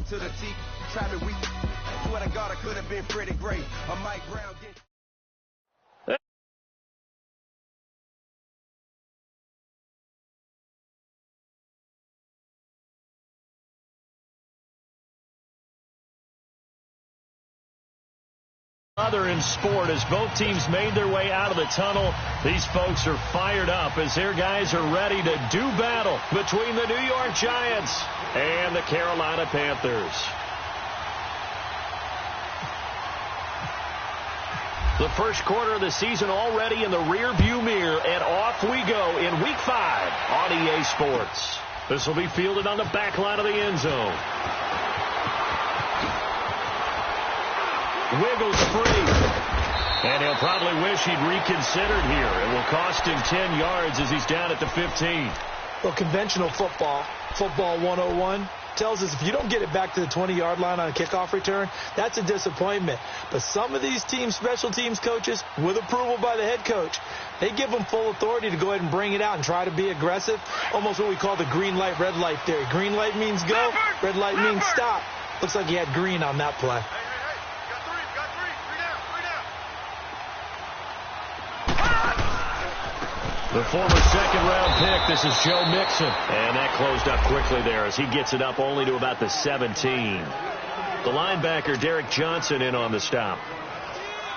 to the teeth. Trapping weak. Swear to God, I could have been Freddie Gray. I might ground. Other in sport as both teams made their way out of the tunnel. These folks are fired up as their guys are ready to do battle between the New York Giants and the Carolina Panthers. The first quarter of the season already in the rear-view mirror, and off we go in Week 5 on EA Sports. This will be fielded on the back line of the end zone. Wiggles free. And he'll probably wish he'd reconsidered here. It will cost him 10 yards as he's down at the 15. Well, conventional football 101, tells us if you don't get it back to the 20-yard line on a kickoff return, that's a disappointment. But some of these teams, special teams coaches, with approval by the head coach, they give them full authority to go ahead and bring it out and try to be aggressive. Almost what we call the green light, red light theory. Green light means go, red light means stop. Looks like he had green on that play. The former second-round pick, this is Joe Mixon. And that closed up quickly there as he gets it up only to about the 17. The linebacker, Derek Johnson, in on the stop.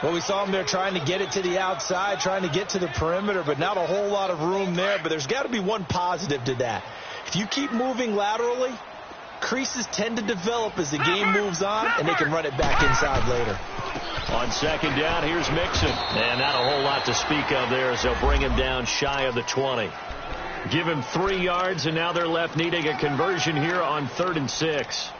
Well, we saw him there trying to get it to the outside, trying to get to the perimeter, but not a whole lot of room there. But there's got to be one positive to that. If you keep moving laterally, creases tend to develop as the game moves on, and they can run it back inside later. On second down, here's Mixon. And not a whole lot to speak of there as they'll bring him down shy of the 20. Give him 3 yards, and now they're left needing a conversion here on 3rd and 6.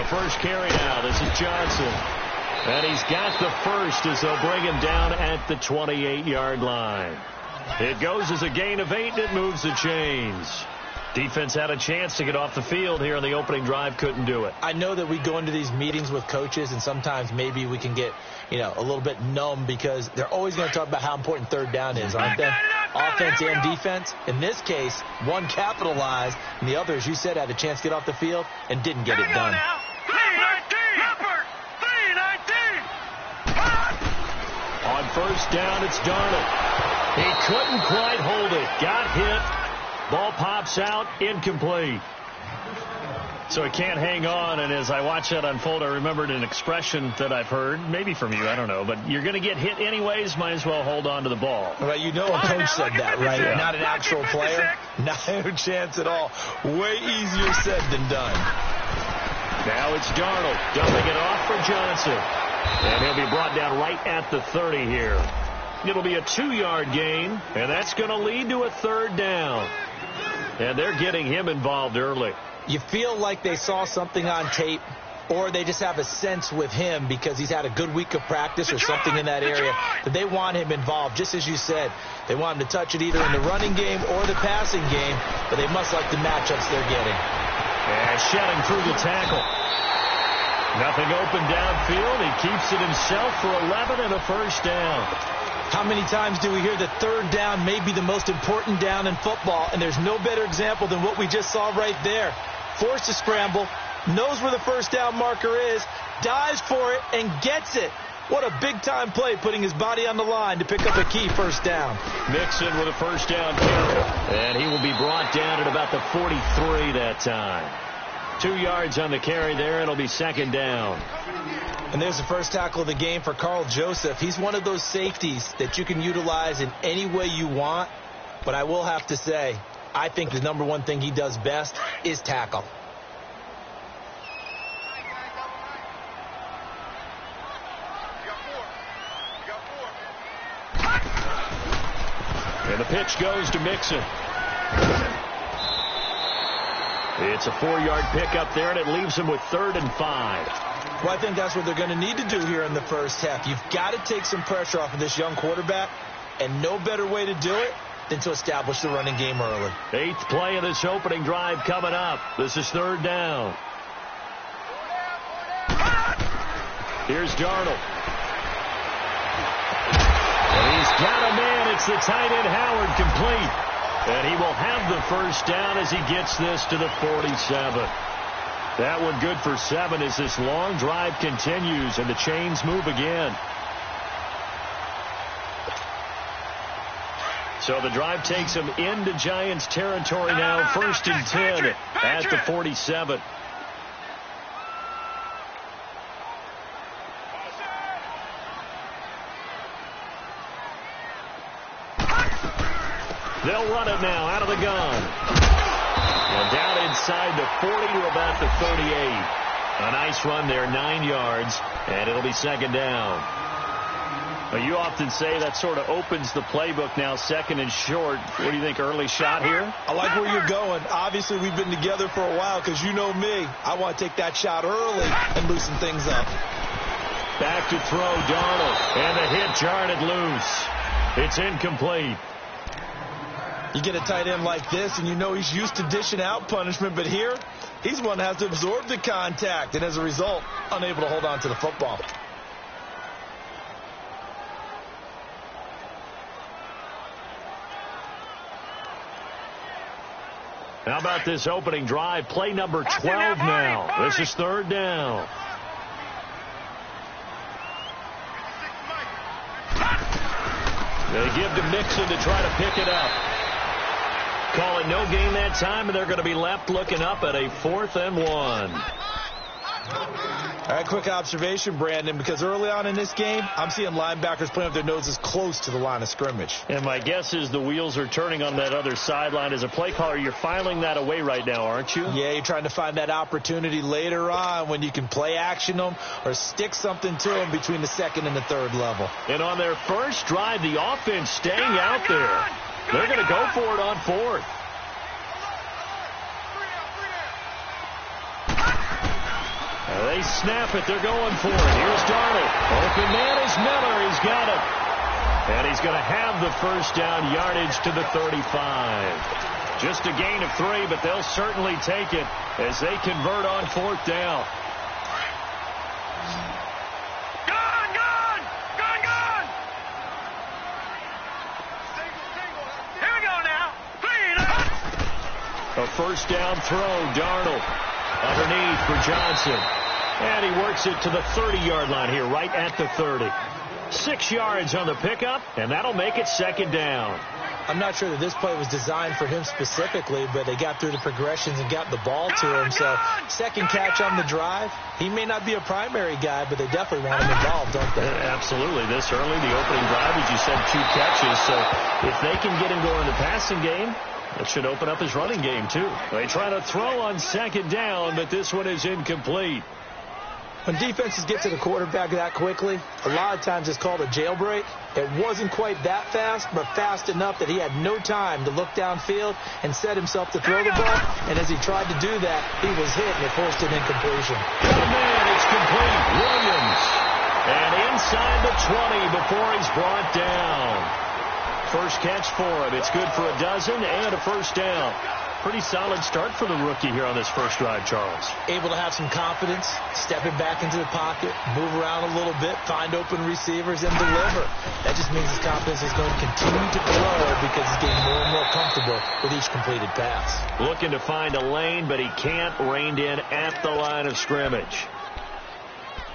First carry now. This is Johnson. And he's got the first as they'll bring him down at the 28-yard line. It goes as a gain of 8, and it moves the chains. Defense had a chance to get off the field here in the opening drive, couldn't do it. I know that we go into these meetings with coaches, and sometimes maybe we can get, a little bit numb because they're always going to talk about how important third down is, aren't they? Offense and defense. In this case, one capitalized, and the other, as you said, had a chance to get off the field and didn't get it done. On first down, it's Darnold. He couldn't quite hold it. Got hit. Ball pops out. Incomplete. So he can't hang on, and as I watch that unfold, I remembered an expression that I've heard, maybe from you, I don't know, but you're going to get hit anyways, might as well hold on to the ball. Well, a coach said that, right? Yeah. Not an actual player. No chance at all. Way easier said than done. Now it's Darnold dumping it off for Johnson. And he'll be brought down right at the 30 here. It'll be a 2-yard gain, and that's going to lead to a 3rd down. And they're getting him involved early. You feel like they saw something on tape, or they just have a sense with him because he's had a good week of practice or something in that area that they want him involved. Just as you said, they want him to touch it either in the running game or the passing game, but they must like the matchups they're getting. And shedding through the tackle. Nothing open downfield. He keeps it himself for 11 and a first down. How many times do we hear that third down may be the most important down in football, and there's no better example than what we just saw right there. Forced to scramble, knows where the first down marker is, dives for it, and gets it. What a big-time play, putting his body on the line to pick up a key first down. Mixon with a first down carry, and he will be brought down at about the 43 that time. 2 yards on the carry there. It'll be 2nd down. And there's the first tackle of the game for Carl Joseph. He's one of those safeties that you can utilize in any way you want. But I will have to say, I think the number one thing he does best is tackle. And the pitch goes to Mixon. It's a 4-yard pickup there, and it leaves him with 3rd and 5. Well, I think that's what they're going to need to do here in the first half. You've got to take some pressure off of this young quarterback, and no better way to do it than to establish the running game early. 8th play of this opening drive coming up. This is 3rd down. Here's Darnold. And he's got a man. It's the tight end Howard, complete. And he will have the first down as he gets this to the 47. That one good for 7 as this long drive continues and the chains move again. So the drive takes him into Giants territory now. 1st and 10 at the 47. They'll run it now out of the gun. And down inside the 40 to about the 38. A nice run there, 9 yards, and it'll be 2nd down. Well, you often say that sort of opens the playbook now, 2nd and short. What do you think, early shot here? I like where you're going. Obviously, we've been together for a while because you know me. I want to take that shot early and loosen things up. Back to throw, Darnold. And the hit jarred it loose. It's incomplete. You get a tight end like this, and you know he's used to dishing out punishment, but here, he's one that has to absorb the contact, and as a result, unable to hold on to the football. How about this opening drive? Play number 12 now. This is 3rd down. They give to Mixon to try to pick it up. Call it no gain that time, and they're going to be left looking up at a 4th and 1. All right, quick observation, Brandon, because early on in this game, I'm seeing linebackers playing with their noses close to the line of scrimmage. And my guess is the wheels are turning on that other sideline. As a play caller, you're filing that away right now, aren't you? Yeah, you're trying to find that opportunity later on when you can play action them or stick something to them between the 2nd and the 3rd level. And on their first drive, the offense staying out there. They're going to go for it on 4th. They snap it. They're going for it. Here's Darnold. Open man is Miller. He's got it. And he's going to have the first down, yardage to the 35. Just a gain of 3, but they'll certainly take it as they convert on 4th down. A first down throw, Darnold underneath for Johnson. And he works it to the 30-yard line here, right at the 30. 6 yards on the pickup, and that'll make it 2nd down. I'm not sure that this play was designed for him specifically, but they got through the progressions and got the ball to him. So 2nd catch on the drive. He may not be a primary guy, but they definitely want him involved, don't they? Absolutely. This early, the opening drive, as you said, 2 catches. So if they can get him going in the passing game, that should open up his running game, too. They try to throw on 2nd down, but this one is incomplete. When defenses get to the quarterback that quickly, a lot of times it's called a jailbreak. It wasn't quite that fast, but fast enough that he had no time to look downfield and set himself to throw the ball. And as he tried to do that, he was hit, and it forced an incompletion. Oh, man, it's complete. Williams. And inside the 20 before he's brought down. First catch for him. It's good for a dozen and a first down. Pretty solid start for the rookie here on this first drive, Charles. Able to have some confidence, stepping back into the pocket, move around a little bit, find open receivers, and deliver. That just means his confidence is going to continue to grow because he's getting more and more comfortable with each completed pass. Looking to find a lane, but he can't, reined in at the line of scrimmage.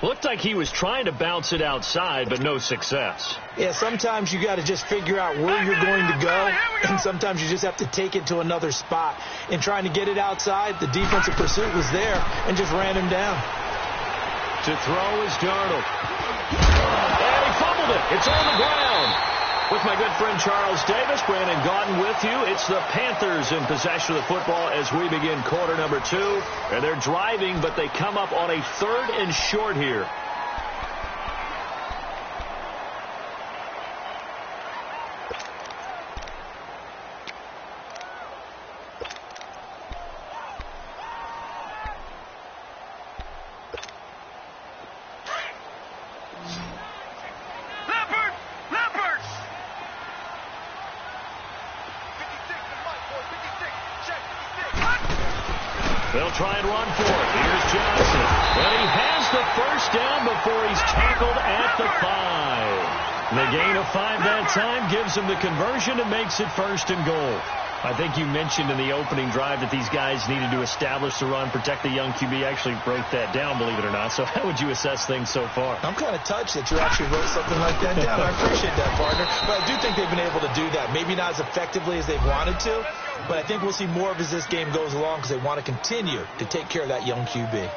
Looked like he was trying to bounce it outside, but no success. Yeah, sometimes you got to just figure out where you're going to go, and sometimes you just have to take it to another spot. In trying to get it outside, the defensive pursuit was there and just ran him down. To throw is Darnold. And he fumbled it. It's on the ground. With my good friend Charles Davis, Brandon Gaudin with you. It's the Panthers in possession of the football as we begin quarter number 2. And they're driving, but they come up on a 3rd and short here. They'll try and run for it. Here's Johnson. And he has the first down before he's tackled at the 5. The gain of 5 that time gives him the conversion and makes it 1st and goal. I think you mentioned in the opening drive that these guys needed to establish the run, protect the young QB. I actually wrote that down, believe it or not. So how would you assess things so far? I'm kind of touched that you actually wrote something like that down. I appreciate that, partner. But I do think they've been able to do that. Maybe not as effectively as they've wanted to, but I think we'll see more of as this game goes along because they want to continue to take care of that young QB.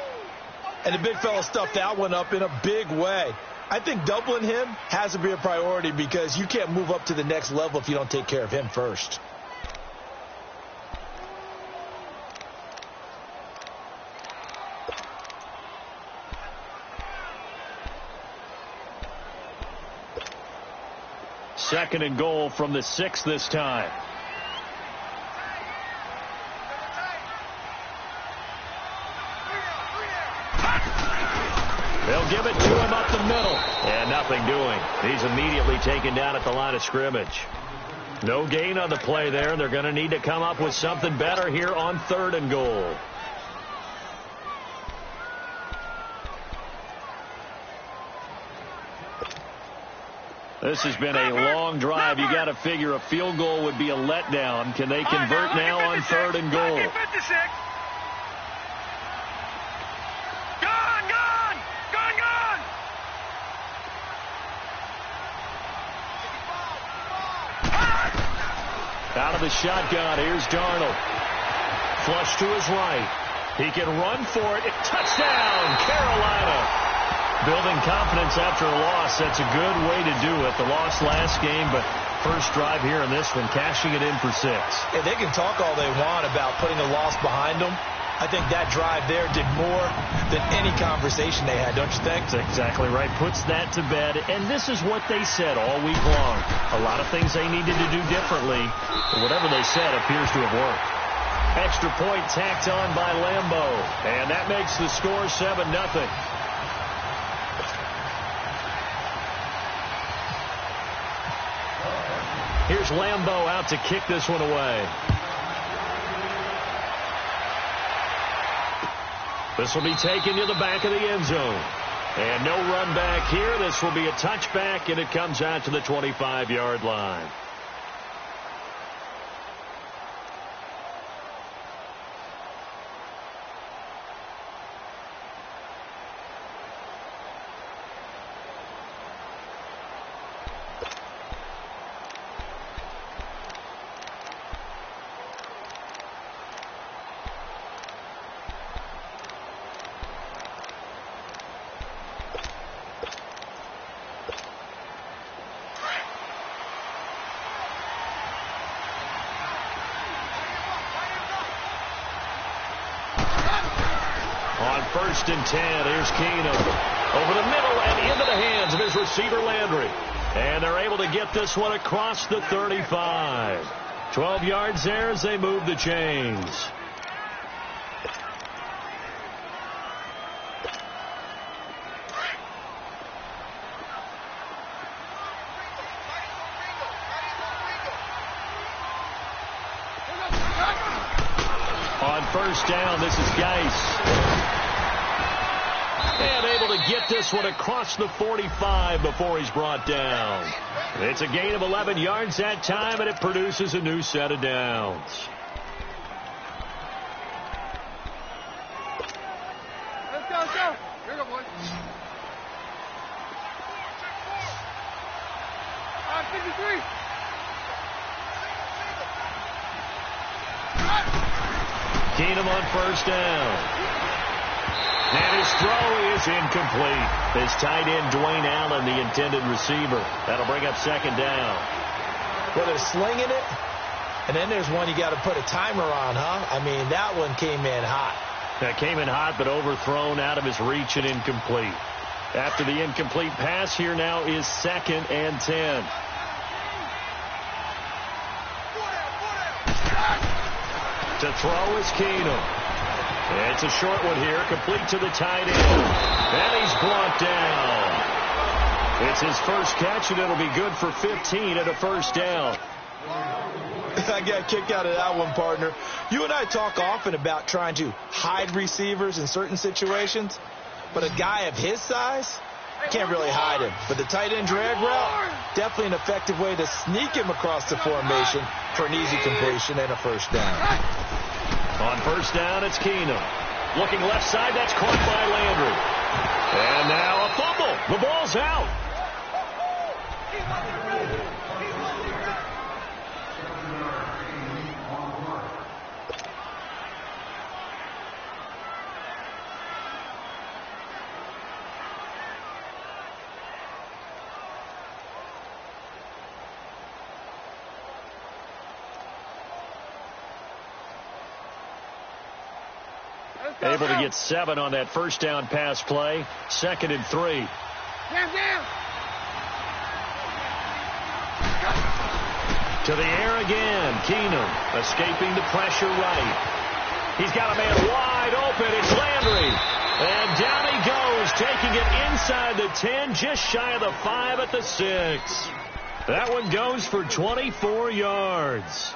And the big fella stuffed that one up in a big way. I think doubling him has to be a priority because you can't move up to the next level if you don't take care of him first. Second and goal from the 6 this time. They'll give it to him up the middle. And nothing doing. He's immediately taken down at the line of scrimmage. No gain on the play there. They're going to need to come up with something better here on 3rd and goal. This has been a long drive. You got to figure a field goal would be a letdown. Can they convert now on 3rd and goal? Out of the shotgun, here's Darnold. Flush to his right. He can run for it. Touchdown, Carolina. Building confidence after a loss, that's a good way to do it. The loss last game, but first drive here in this one, cashing it in for 6. Yeah, they can talk all they want about putting a loss behind them. I think that drive there did more than any conversation they had, don't you think? That's exactly right. Puts that to bed, and this is what they said all week long. A lot of things they needed to do differently, but whatever they said appears to have worked. Extra point tacked on by Lambo, and that makes the score 7-0. Here's Lambo out to kick this one away. This will be taken to the back of the end zone. And no run back here. This will be a touchback, and it comes out to the 25-yard line. On 1st and 10, here's Keenum. Over the middle and into the hands of his receiver, Landry. And they're able to get this one across the 35. 12 yards there as they move the chains. On 1st down, this is Geis. And able to get this one across the 45 before he's brought down. It's a gain of 11 yards that time, and it produces a new set of downs. Let's go, let's go. Here we go, boys. 53. Keenum on 1st down. And his throw is incomplete. His tight end, Dwayne Allen, the intended receiver. That'll bring up 2nd down. Well, they're slinging it, and then there's one you got to put a timer on, huh? I mean, that one came in hot. That came in hot, but overthrown, out of his reach and incomplete. After the incomplete pass, here now is 2nd and 10. To throw is Keenum. It's a short one here, complete to the tight end. And he's brought down. It's his first catch, and it'll be good for 15 at a 1st down. I got a kick out of that one, partner. You and I talk often about trying to hide receivers in certain situations, but a guy of his size can't really hide him. But the tight end drag route, definitely an effective way to sneak him across the formation for an easy completion and a first down. On first down, it's Keenum. Looking left side, that's caught by Landry. And now a fumble. The ball's out. Able to get 7 on that first down pass play. 2nd and 3. To the air again. Keenum escaping the pressure right. He's got a man wide open. It's Landry. And down he goes, taking it inside the 10, just shy of the 5 at the 6. That one goes for 24 yards.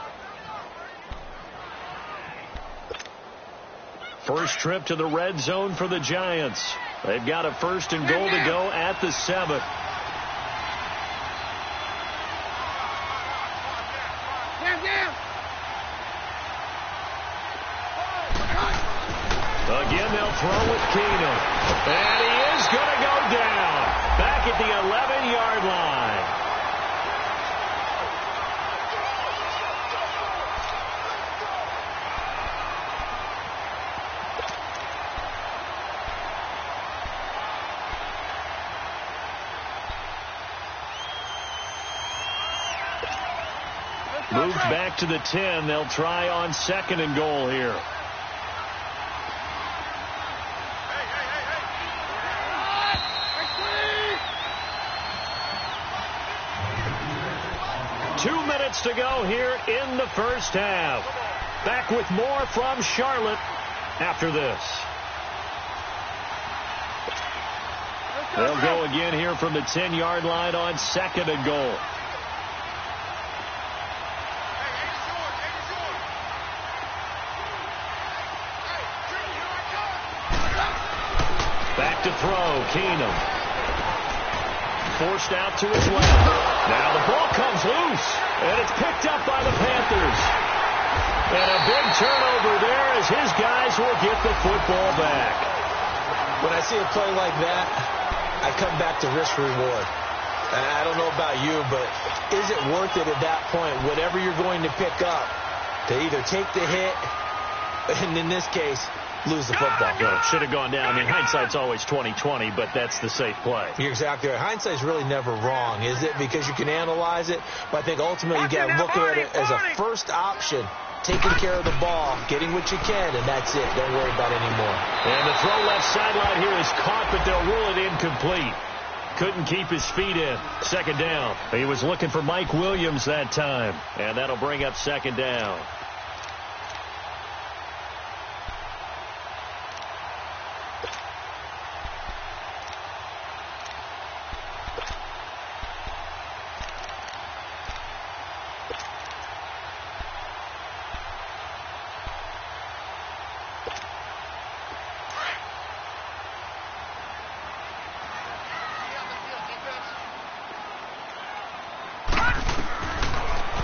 First trip to the red zone for the Giants. They've got a 1st and goal to go at the 7. Again, they'll throw with Keenum. And he is going to go down. Back at the 11-yard line. Moved back to the 10. They'll try on 2nd and goal here. To go here in the first half. Back with more from Charlotte after this. They'll go again here from the 10-yard line on 2nd and goal. Back to throw, Keenum. Forced out to his left. Now the ball comes loose, and it's picked up by the Panthers. And a big turnover there as his guys will get the football back. When I see a play like that, I come back to risk reward. And I don't know about you, but is it worth it at that point, whatever you're going to pick up, to either take the hit, and in this case, lose the football? Well, it should have gone down. I mean, hindsight's always 20/20, but that's the safe play. You're exactly right. Hindsight's really never wrong, is it? Because you can analyze it, but I think ultimately you got to look at it as a first option, taking care of the ball, getting what you can, and that's it. Don't worry about it anymore. And the throw left sideline here is caught, but they'll rule it incomplete. Couldn't keep his feet in. 2nd down. He was looking for Mike Williams that time, and that'll bring up 2nd down.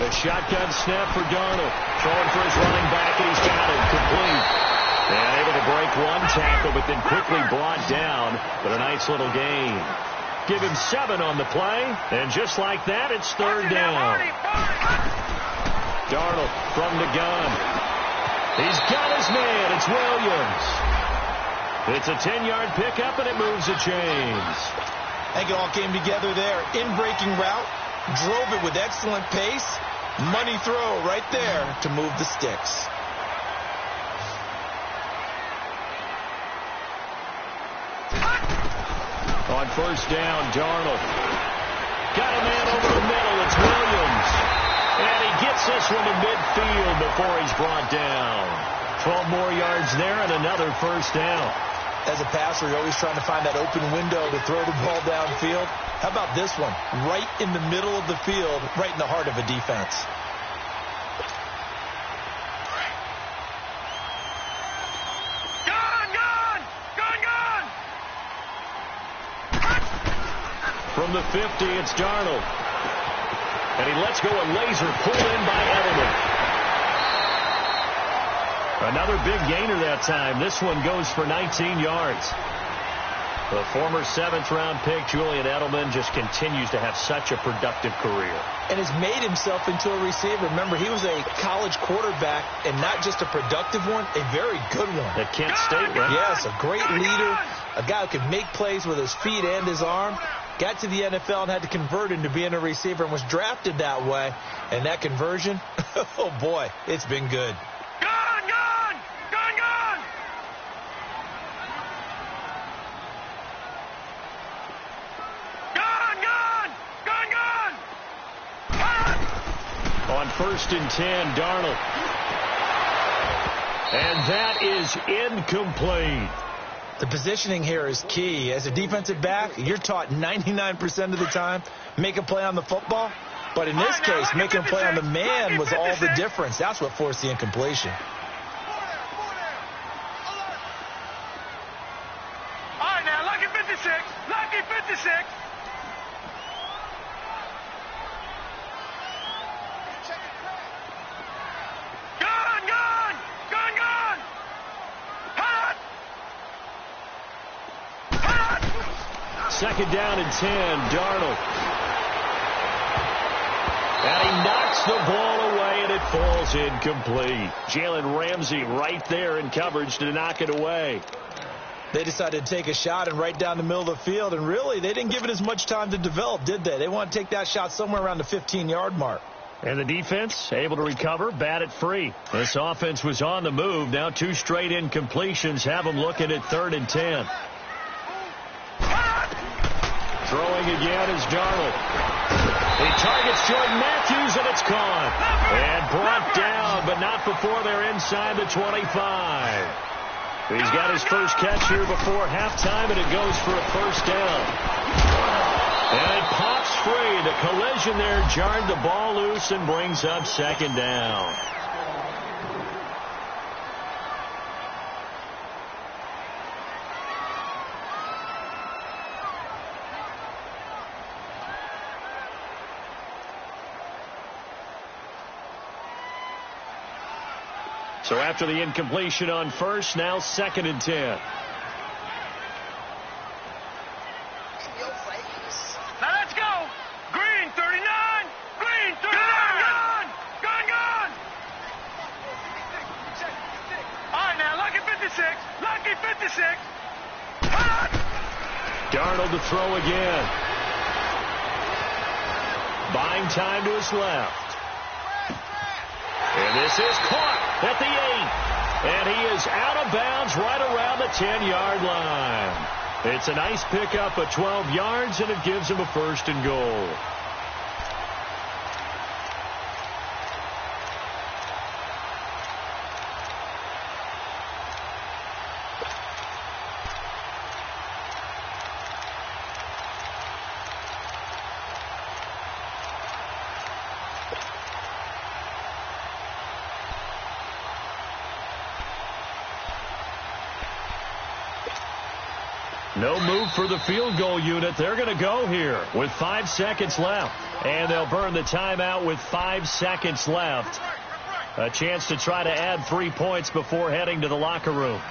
A shotgun snap for Darnold. Throwing for his running back, and he's got it. Complete. And able to break one tackle, but then quickly brought down. But a nice little gain. Give him 7 on the play. And just like that, it's 3rd down. Darnold from the gun. He's got his man. It's Williams. It's a 10-yard pickup, and it moves the chains. I think it all came together there. In-breaking route. Drove it with excellent pace. Money throw right there to move the sticks. On first down, Darnold. Got a man over the middle. It's Williams. And he gets this one to midfield before he's brought down. 12 more yards there and another first down. As a passer, you're always trying to find that open window to throw the ball downfield. How about this one? Right in the middle of the field, right in the heart of a defense. from the 50, it's Darnold. And he lets go a laser pulled in by Edelman. Another big gainer that time. This one goes for 19 yards. The former 7th-round pick, Julian Edelman, just continues to have such a productive career. And has made himself into a receiver. Remember, he was a college quarterback, and not just a productive one, a very good one. At Kent State, right? Yes, a great leader, a guy who could make plays with his feet and his arm. Got to the NFL and had to convert into being a receiver and was drafted that way. And that conversion, oh boy, it's been good. On 1st and 10, Darnold. And that is incomplete. The positioning here is key. As a defensive back, you're taught 99% of the time, make a play on the football. But in this case, making a play on the man was all the difference. That's what forced the incompletion. All right, now, lucky 56. Lucky 56. Second down and 10, Darnold. And he knocks the ball away, and it falls incomplete. Jalen Ramsey right there in coverage to knock it away. They decided to take a shot and right down the middle of the field, and really, they didn't give it as much time to develop, did they? They want to take that shot somewhere around the 15-yard mark. And the defense able to recover, bat it free. This offense was on the move. Now 2 straight incompletions have them looking at 3rd and 10. Throwing again is Darnold. He targets Jordan Matthews, and it's caught. And brought down, but not before they're inside the 25. He's got his first catch here before halftime, and it goes for a 1st down. And it pops free. The collision there jarred the ball loose and brings up 2nd down. So after the incompletion on 1st, now 2nd and 10. Now let's go. Green 39. Green 39. Gone. All right, now, lucky 56. Lucky 56. Darnold to throw again. Buying time to his left. And this is caught at the 8. And he is out of bounds right around the 10-yard line. It's a nice pickup of 12 yards, and it gives him a 1st and goal. No move for the field goal unit. They're going to go here with 5 seconds left. And they'll burn the timeout with 5 seconds left. A chance to try to add 3 points before heading to the locker room.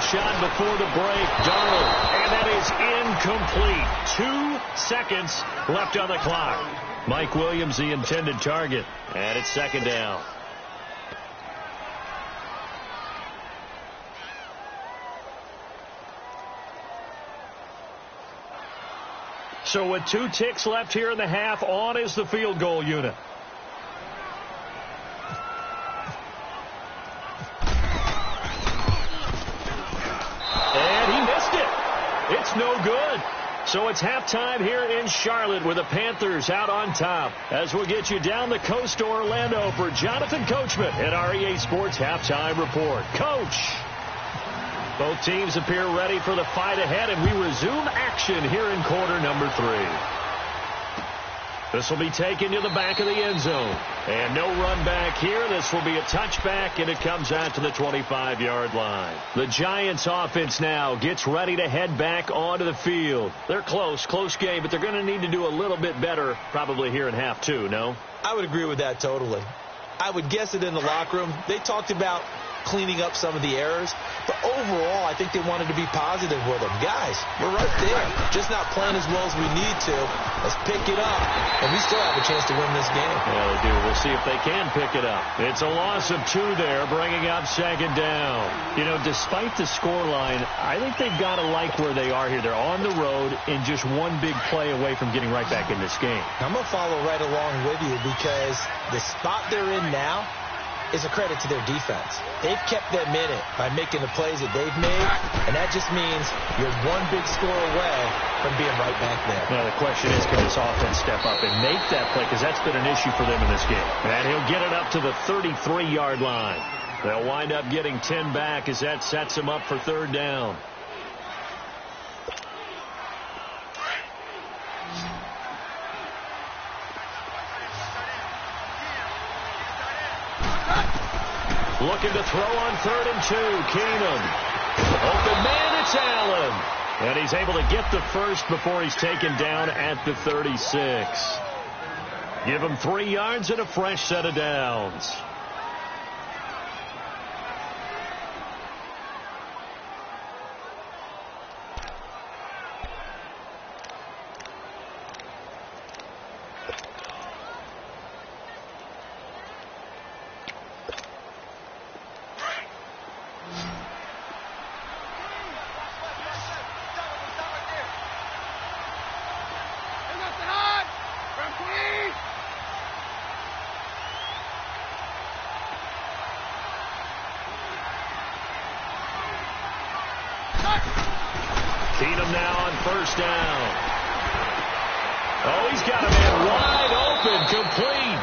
Shot before the break, Darnold, and that is incomplete. 2 seconds left on the clock. Mike Williams, the intended target, and it's 2nd down. So with 2 ticks left here in the half, on is the field goal unit. It's no good. So it's halftime here in Charlotte with the Panthers out on top. As we'll get you down the coast to Orlando for Jonathan Coachman at our EA Sports Halftime Report. Coach. Both teams appear ready for the fight ahead, and we resume action here in quarter number 3. This will be taken to the back of the end zone. And no run back here. This will be a touchback, and it comes out to the 25-yard line. The Giants offense now gets ready to head back onto the field. They're close game, but they're going to need to do a little bit better probably here in half 2, no? I would agree with that totally. I would guess it in the locker room. They talked about cleaning up some of the errors, but overall, I think they wanted to be positive with them. Guys, we're right there, just not playing as well as we need to. Let's pick it up, and we still have a chance to win this game. Yeah, they do. We'll see if they can pick it up. It's a loss of 2 there, bringing up second down. You know, despite the scoreline, I think they've got to like where they are here. They're on the road and just one big play away from getting right back in this game. I'm going to follow right along with you because the spot they're in now is a credit to their defense. They've kept them in it by making the plays that they've made, and that just means you're one big score away from being right back there. Now, the question is, can this offense step up and make that play? Because that's been an issue for them in this game. And he'll get it up to the 33-yard line. They'll wind up getting 10 back as that sets them up for third down. Looking to throw on 3rd and 2. Keenum. Open man, it's Allen. And he's able to get the first before he's taken down at the 36. Give him 3 yards and a fresh set of downs. Keenum now on first down. Oh, he's got a man wide open, complete.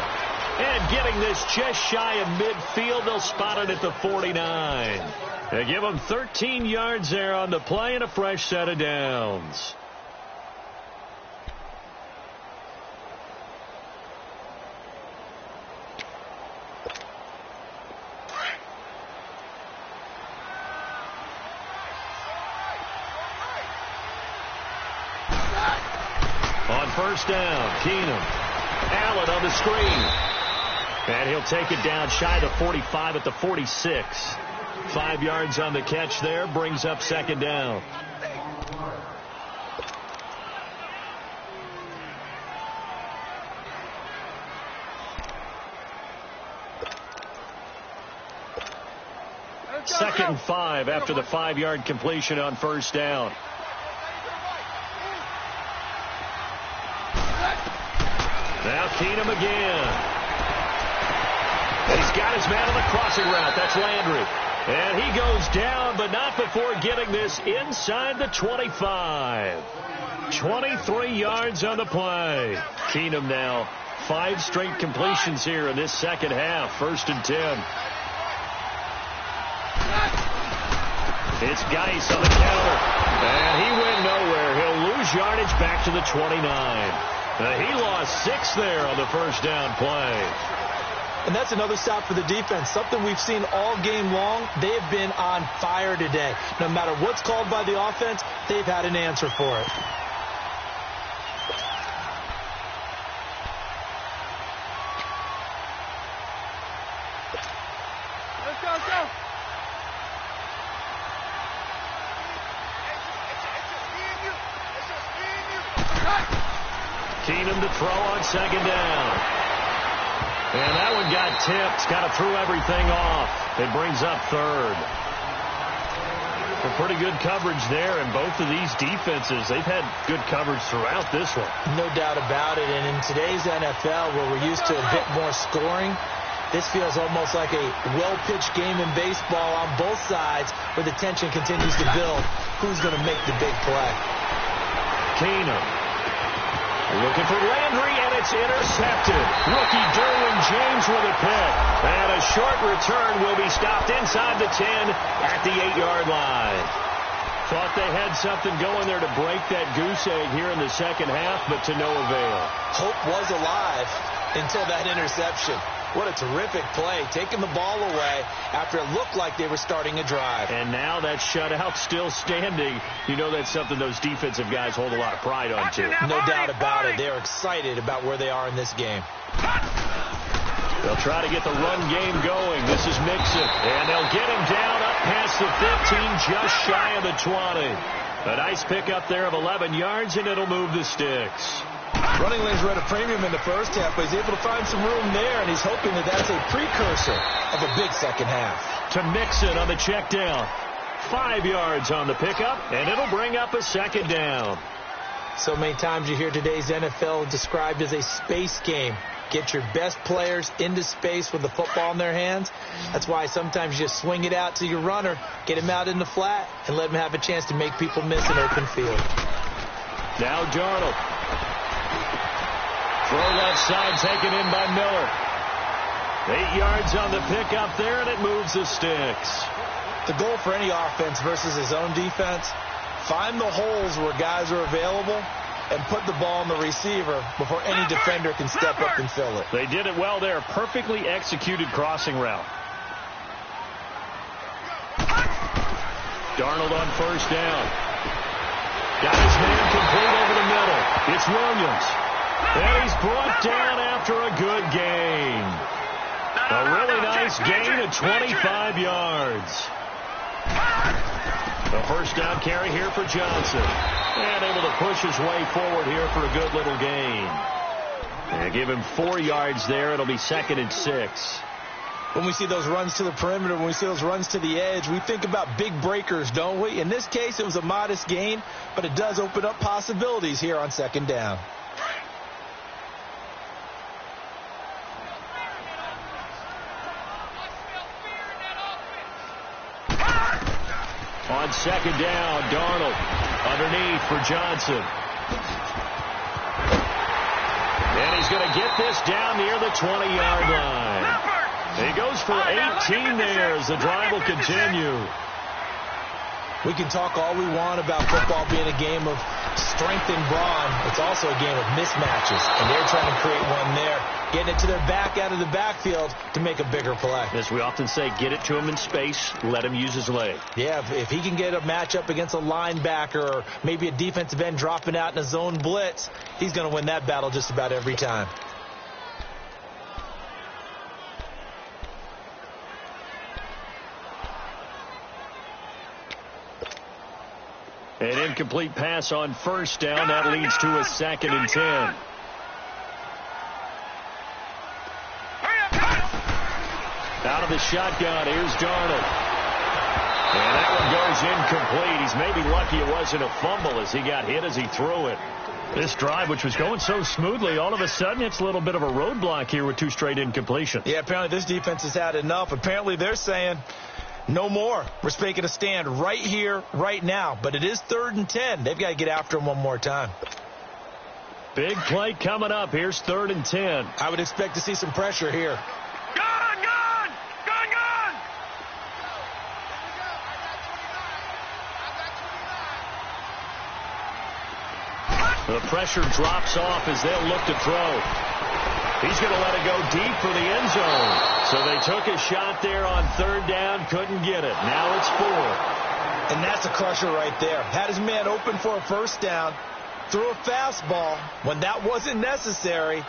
And getting this just shy of midfield, they'll spot it at the 49. They give him 13 yards there on the play and a fresh set of downs. On first down, Keenum. Allen on the screen. And he'll take it down shy of the 45 at the 46. 5 yards on the catch there, brings up second down. Second and 5 after the 5-yard completion on first down. Now Keenum again. And he's got his man on the crossing route. That's Landry. And he goes down, but not before getting this inside the 25. 23 yards on the play. Keenum now 5 straight completions here in this second half. 1st and 10. It's Geis on the counter. And he went nowhere. He'll lose yardage back to the 29. He lost 6 there on the first down play. And that's another stop for the defense. Something we've seen all game long. They have been on fire today. No matter what's called by the offense, they've had an answer for it. Let's go, let's go. Keenum to throw on second down. And that one got tipped. Kind of threw everything off. It brings up third. A pretty good coverage there, and both of these defenses, they've had good coverage throughout this one. No doubt about it. And in today's NFL, where we're used to a bit more scoring, this feels almost like a well-pitched game in baseball on both sides, where the tension continues to build. Who's going to make the big play? Keenum looking for Landry, and it's intercepted. Rookie Derwin James with a pick. And a short return will be stopped inside the 10 at the 8-yard line. Thought they had something going there to break that goose egg here in the second half, but to no avail. Hope was alive until that interception. What a terrific play, taking the ball away after it looked like they were starting a drive. And now that shutout still standing. You know that's something those defensive guys hold a lot of pride on, too. No doubt about it. They're excited about where they are in this game. They'll try to get the run game going. This is Mixon. And they'll get him down up past the 15, just shy of the 20. A nice pickup there of 11 yards, and it'll move the sticks. Running lanes were at a premium in the first half, but he's able to find some room there, and he's hoping that that's a precursor of a big second half. To Mixon on the check down. 5 yards on the pickup, and it'll bring up a second down. So many times you hear today's NFL described as a space game. Get your best players into space with the football in their hands. That's why sometimes you just swing it out to your runner, get him out in the flat, and let him have a chance to make people miss an open field. Now Darnold. Throw left side taken in by Miller. 8 yards on the pickup there, and it moves the sticks. The goal for any offense versus his own defense, find the holes where guys are available and put the ball on the receiver before any defender can step up and fill it. They did it well there. Perfectly executed crossing route. Darnold on first down. Got his man complete over the middle. It's Williams. And he's brought down after a good gain. A really nice gain of 25 yards. A first down carry here for Johnson. And able to push his way forward here for a good little gain. And give him 4 yards there. It'll be 2nd and 6. When we see those runs to the perimeter, when we see those runs to the edge, we think about big breakers, don't we? In this case, it was a modest gain, but it does open up possibilities here on 2nd down. On 2nd down, Darnold underneath for Johnson. And he's going to get this down near the 20-yard line. He goes for 18 there as the drive will continue. We can talk all we want about football being a game of strength and brawn. It's also a game of mismatches, and they're trying to create one there, getting it to their back out of the backfield to make a bigger play. As we often say, get it to him in space, let him use his leg. Yeah, if he can get a matchup against a linebacker or maybe a defensive end dropping out in a zone blitz, he's going to win that battle just about every time. An incomplete pass on first down. That leads to a 2nd and 10. Out of the shotgun, here's Darnold. And that one goes incomplete. He's maybe lucky it wasn't a fumble as he got hit as he threw it. This drive, which was going so smoothly, all of a sudden it's a little bit of a roadblock here with 2 straight incompletions. Yeah, apparently this defense has had enough. Apparently they're saying no more. We're making a stand right here, right now. But it is 3rd and 10. They've got to get after him one more time. Big play coming up. Here's 3rd and 10. I would expect to see some pressure here. Gone, gone, gone, gone. The pressure drops off as they'll look to throw. He's going to let it go deep for the end zone. So they took a shot there on 3rd down, couldn't get it. Now it's 4th. And that's a crusher right there. Had his man open for a first down, threw a fastball when that wasn't necessary,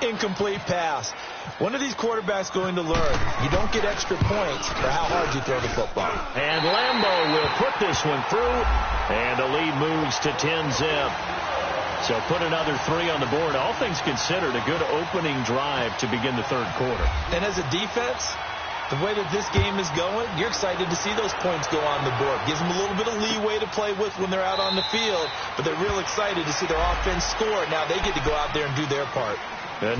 incomplete pass. When are these quarterbacks going to learn? You don't get extra points for how hard you throw the football. And Lambeau will put this one through, and the lead moves to 10-zip. So put another 3 on the board. All things considered, a good opening drive to begin the 3rd quarter. And as a defense, the way that this game is going, you're excited to see those points go on the board. Gives them a little bit of leeway to play with when they're out on the field, but they're real excited to see their offense score. Now they get to go out there and do their part.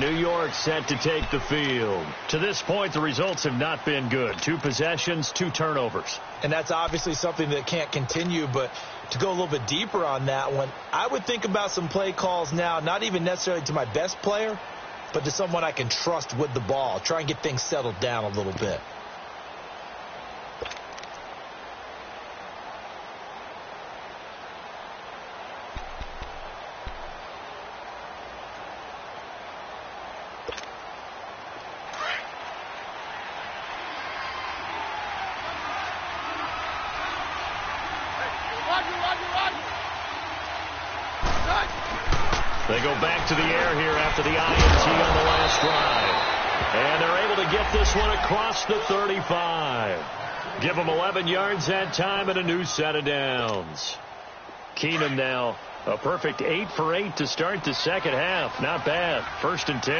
New York set to take the field. To this point, the results have not been good. 2 possessions, 2 turnovers. And that's obviously something that can't continue, but to go a little bit deeper on that one, I would think about some play calls now, not even necessarily to my best player, but to someone I can trust with the ball. Try and get things settled down a little bit. They go back to the air here after the INT on the last drive. And they're able to get this one across the 35. Give them 11 yards that time and a new set of downs. Keenum now a perfect 8 for 8 to start the second half. Not bad. 1st and 10.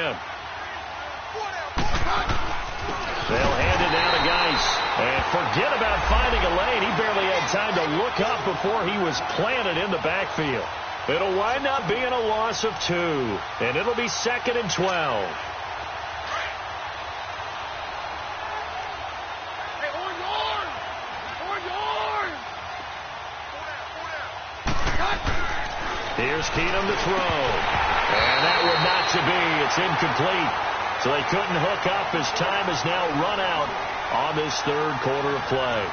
They'll hand it down to Geis. And forget about finding a lane. He barely had time to look up before he was planted in the backfield. It'll wind up being a loss of 2. And it'll be 2nd and 12. Here's Keenum to throw. And that would not to be. It's incomplete. So they couldn't hook up as time has now run out on this 3rd quarter of play.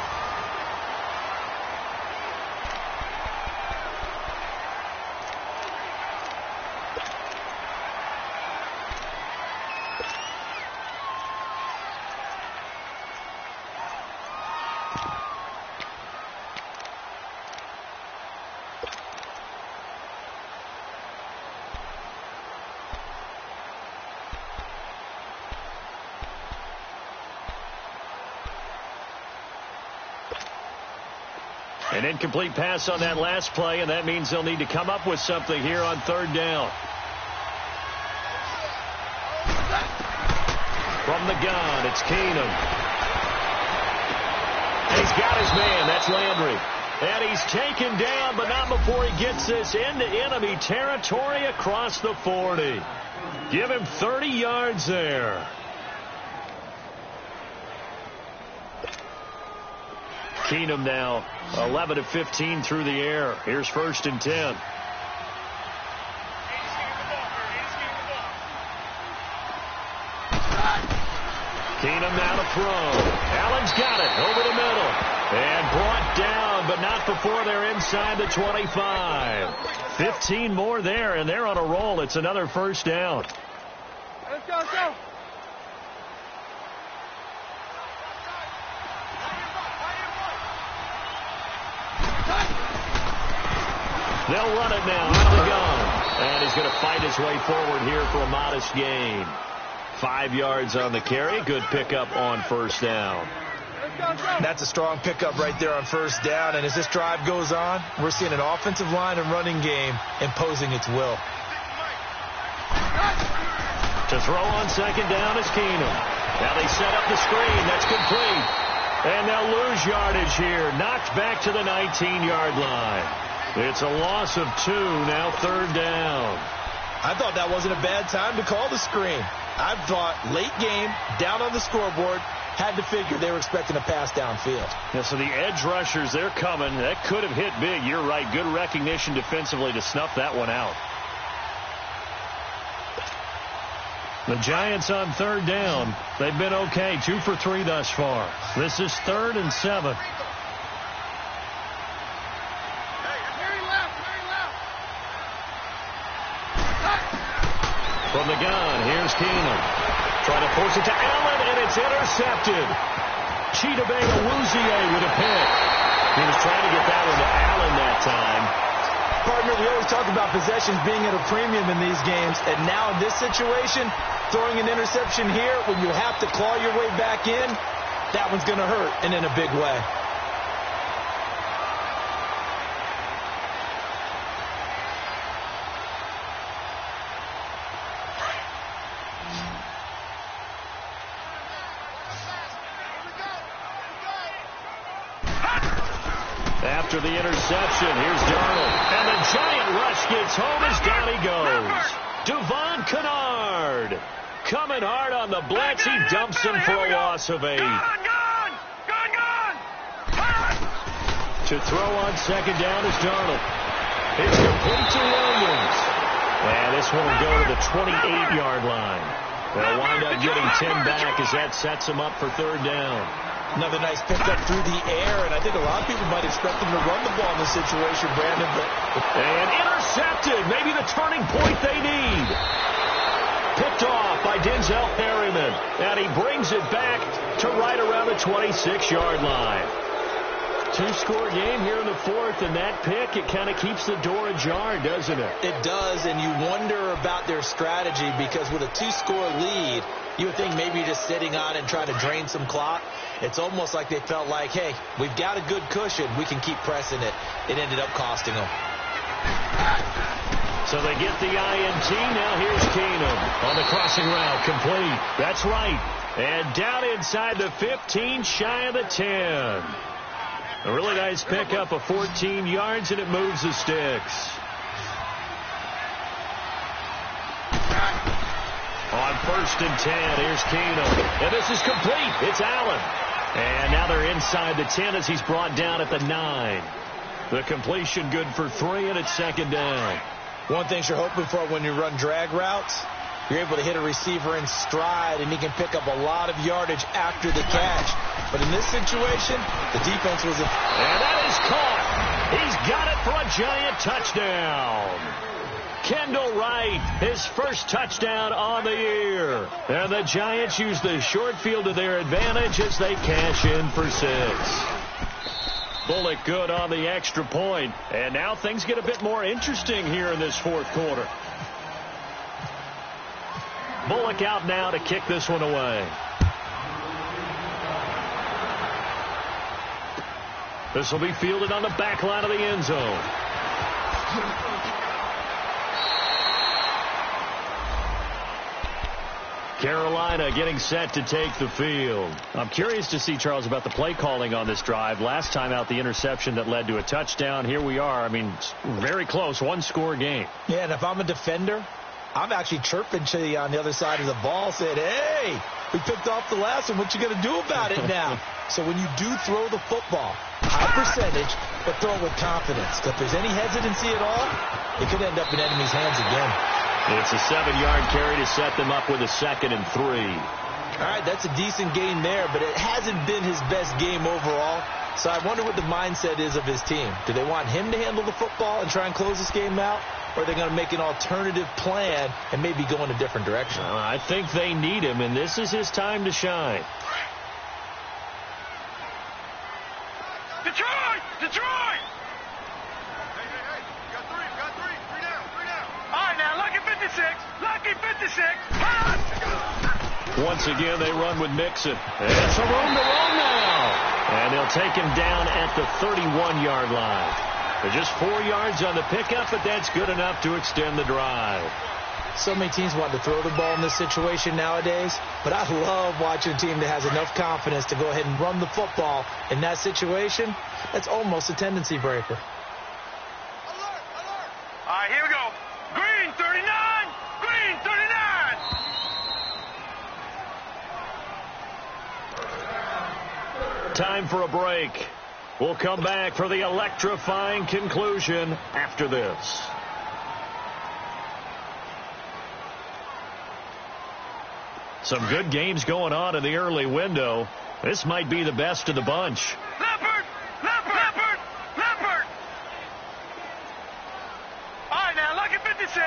An incomplete pass on that last play, and that means they'll need to come up with something here on 3rd down. From the gun, it's Keenum. And he's got his man. That's Landry. And he's taken down, but not before he gets this into enemy territory across the 40. Give him 30 yards there. Keenum now 11 of 15 through the air. Here's 1st and 10. Keenum now to throw. Allen's got it over the middle. And brought down, but not before they're inside the 25. 15 more there, and they're on a roll. It's another 1st down. Let's go, let's go. They'll run it now out of the gun. And he's going to fight his way forward here for a modest gain. 5 yards on the carry. Good pickup on 1st down. That's a strong pickup right there on 1st down. And as this drive goes on, we're seeing an offensive line and running game imposing its will. To throw on 2nd down is Keenum. Now they set up the screen. That's complete. And they'll lose yardage here. Knocked back to the 19-yard line. It's a loss of 2, now 3rd down. I thought that wasn't a bad time to call the screen. I thought late game, down on the scoreboard, had to figure they were expecting a pass downfield. Yeah, so the edge rushers, they're coming. That could have hit big. You're right. Good recognition defensively to snuff that one out. The Giants on 3rd down. They've been okay. 2 for 3 thus far. This is 3rd and 7. From the gun, here's Keenum. Trying to force it to Allen, and it's intercepted. Chidobe Awuzie with a pick. He was trying to get that one to Allen that time. Partner, we always talk about possessions being at a premium in these games, and now in this situation, throwing an interception here when you have to claw your way back in, that one's going to hurt, and in a big way. After the interception, here's Darnold. And the giant rush gets home as down he goes. Devon Kennard coming hard on the blitz. He dumps him for a loss of 8. Gun! To throw on 2nd down is Darnold. It's complete to Williams. And this one will go to the 28-yard line. They'll wind up getting 10 back as that sets them up for third down. Another nice pickup through the air, and I think a lot of people might expect them to run the ball in this situation, Brandon. And intercepted, maybe the turning point they need. Picked off by Denzel Harriman, and he brings it back to right around the 26-yard line. Two-score game here in the fourth, and that pick, it kind of keeps the door ajar, doesn't it? It does, and you wonder about their strategy because with a two-score lead, you would think maybe just sitting on it and trying to drain some clock. It's almost like they felt like, hey, we've got a good cushion. We can keep pressing it. It ended up costing them. So they get the INT. Now here's Keenum on the crossing route. Complete. That's right. And down inside the 15, shy of the 10. A really nice pickup of 14 yards, and it moves the sticks. On 1st and 10, here's Keenum. And this is complete. It's Allen. And now they're inside the 10 as he's brought down at the 9. The completion good for 3, and it's second down. One thing you're hoping for when you run drag routes, you're able to hit a receiver in stride, and he can pick up a lot of yardage after the catch. But in this situation, the defense was... And that is caught. He's got it for a giant touchdown. Kendall Wright, his first touchdown on the year. And the Giants use the short field to their advantage as they cash in for 6. Bullock good on the extra point. And now things get a bit more interesting here in this fourth quarter. Bullock out now to kick this one away. This will be fielded on the back line of the end zone. Carolina getting set to take the field. I'm curious to see, Charles, about the play calling on this drive. Last time out, the interception that led to a touchdown. Here we are. I mean, very close, one-score game. Yeah, and if I'm a defender, I'm actually chirping to you on the other side of the ball, saying, hey, we picked off the last one. What you going to do about it now? So when you do throw the football, high percentage, but throw it with confidence. If there's any hesitancy at all, it could end up in enemy's hands again. It's a 7-yard carry to set them up with a 2nd and 3. All right, that's a decent gain there, but it hasn't been his best game overall. So I wonder what the mindset is of his team. Do they want him to handle the football and try and close this game out? Or are they going to make an alternative plan and maybe go in a different direction? I think they need him, and this is his time to shine. Detroit! Detroit! Hey, got three down. All right, now, lucky 56, lucky 56. Once again, they run with Mixon. And some room to run now. And they'll take him down at the 31-yard line. They're just 4 yards on the pickup, but that's good enough to extend the drive. So many teams want to throw the ball in this situation nowadays, but I love watching a team that has enough confidence to go ahead and run the football. In that situation, that's almost a tendency breaker. Alert! All right, here we go. Green 39! Green 39! Time for a break. We'll come back for the electrifying conclusion after this. Some good games going on in the early window. This might be the best of the bunch. Leopard! All right, now, lucky 56.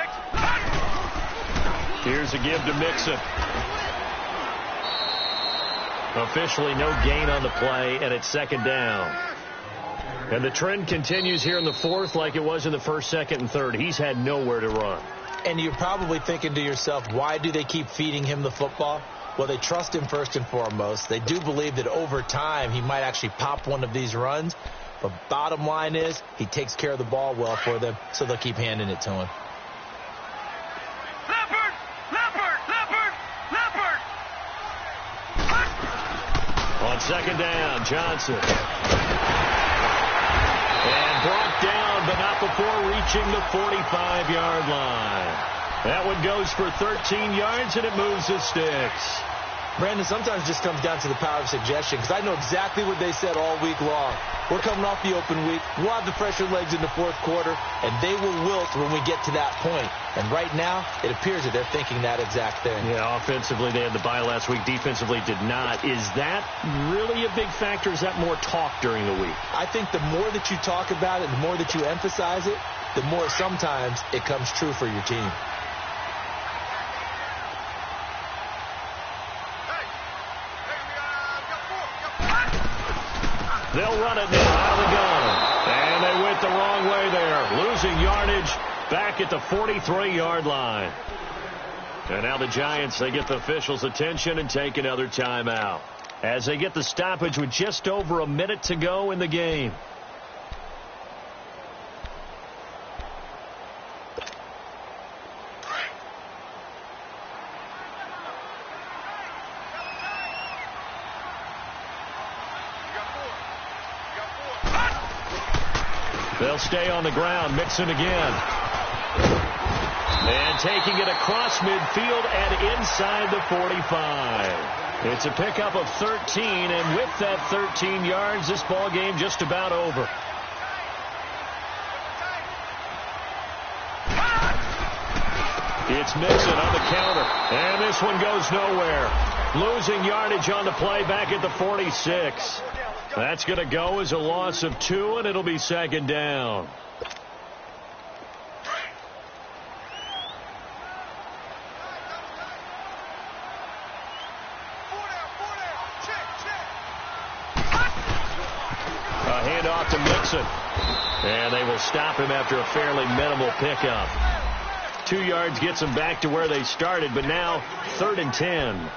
Here's a give to Mixon. Officially no gain on the play, and it's second down. And the trend continues here in the fourth like it was in the first, second, and third. He's had nowhere to run. And you're probably thinking to yourself, why do they keep feeding him the football? Well, they trust him first and foremost. They do believe that over time he might actually pop one of these runs. But bottom line is he takes care of the ball well for them, so they'll keep handing it to him. Leopard! On second down, Johnson. And brought down, but not before reaching the 45-yard line. That one goes for 13 yards, and it moves the sticks. Brandon, sometimes it just comes down to the power of suggestion, because I know exactly what they said all week long. We're coming off the open week. We'll have the fresher legs in the fourth quarter, and they will wilt when we get to that point. And right now, it appears that they're thinking that exact thing. Yeah, offensively, they had the bye last week. Defensively, did not. Is that really a big factor? Is that more talk during the week? I think the more that you talk about it, the more that you emphasize it, the more sometimes it comes true for your team. They'll run it now out of the gun. And they went the wrong way there. Losing yardage back at the 43-yard line. And now the Giants, they get the officials' attention and take another timeout as they get the stoppage with just over a minute to go in the game. They'll stay on the ground. Mixon again. And taking it across midfield and inside the 45. It's a pickup of 13, and with that 13 yards, this ball game just about over. It's Mixon on the counter, and this one goes nowhere. Losing yardage on the play back at the 46. That's going to go as a loss of 2, and it'll be second down. A handoff to Mixon. And they will stop him after a fairly minimal pickup. 2 yards gets them back to where they started, but now 3rd and 10.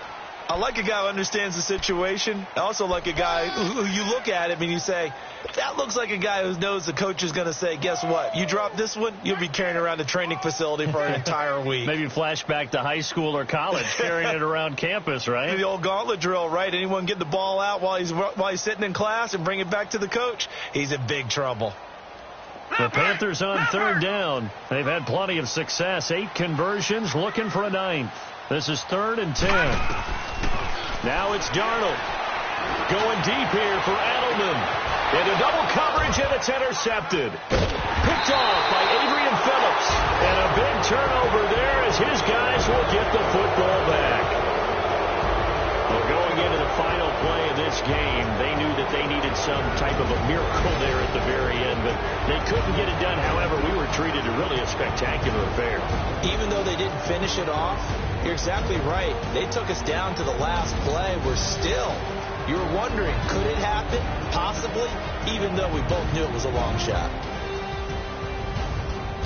I like a guy who understands the situation. I also like a guy who you look at him and you say, that looks like a guy who knows the coach is going to say, guess what? You drop this one, you'll be carrying around the training facility for an entire week. Maybe flashback to high school or college, carrying it around campus, right? The old gauntlet drill, right? Anyone get the ball out while he's sitting in class and bring it back to the coach, he's in big trouble. The Panthers on 3rd down. They've had plenty of success. 8 conversions, looking for a 9th. This is 3rd and 10. Now it's Darnold. Going deep here for Edelman. Into double coverage, and it's intercepted. Picked off by Adrian Phillips. And a big turnover there as his guys will get the football back. Well, going into the final play of this game, they knew that they needed some type of a miracle there at the very end, but they couldn't get it done. However, we were treated to really a spectacular affair. Even though they didn't finish it off, you're exactly right. They took us down to the last play. You were wondering, could it happen? Possibly, even though we both knew it was a long shot.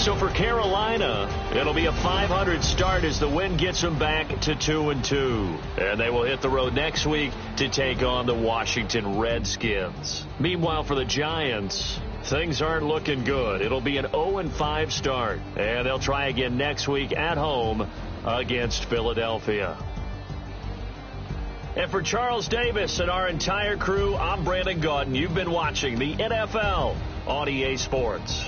So for Carolina, it'll be a .500 start as the win gets them back to 2-2. And they will hit the road next week to take on the Washington Redskins. Meanwhile, for the Giants, things aren't looking good. It'll be an 0-5 start. And they'll try again next week at home against Philadelphia. And for Charles Davis and our entire crew, I'm Brandon Gaudin. You've been watching the NFL on EA Sports.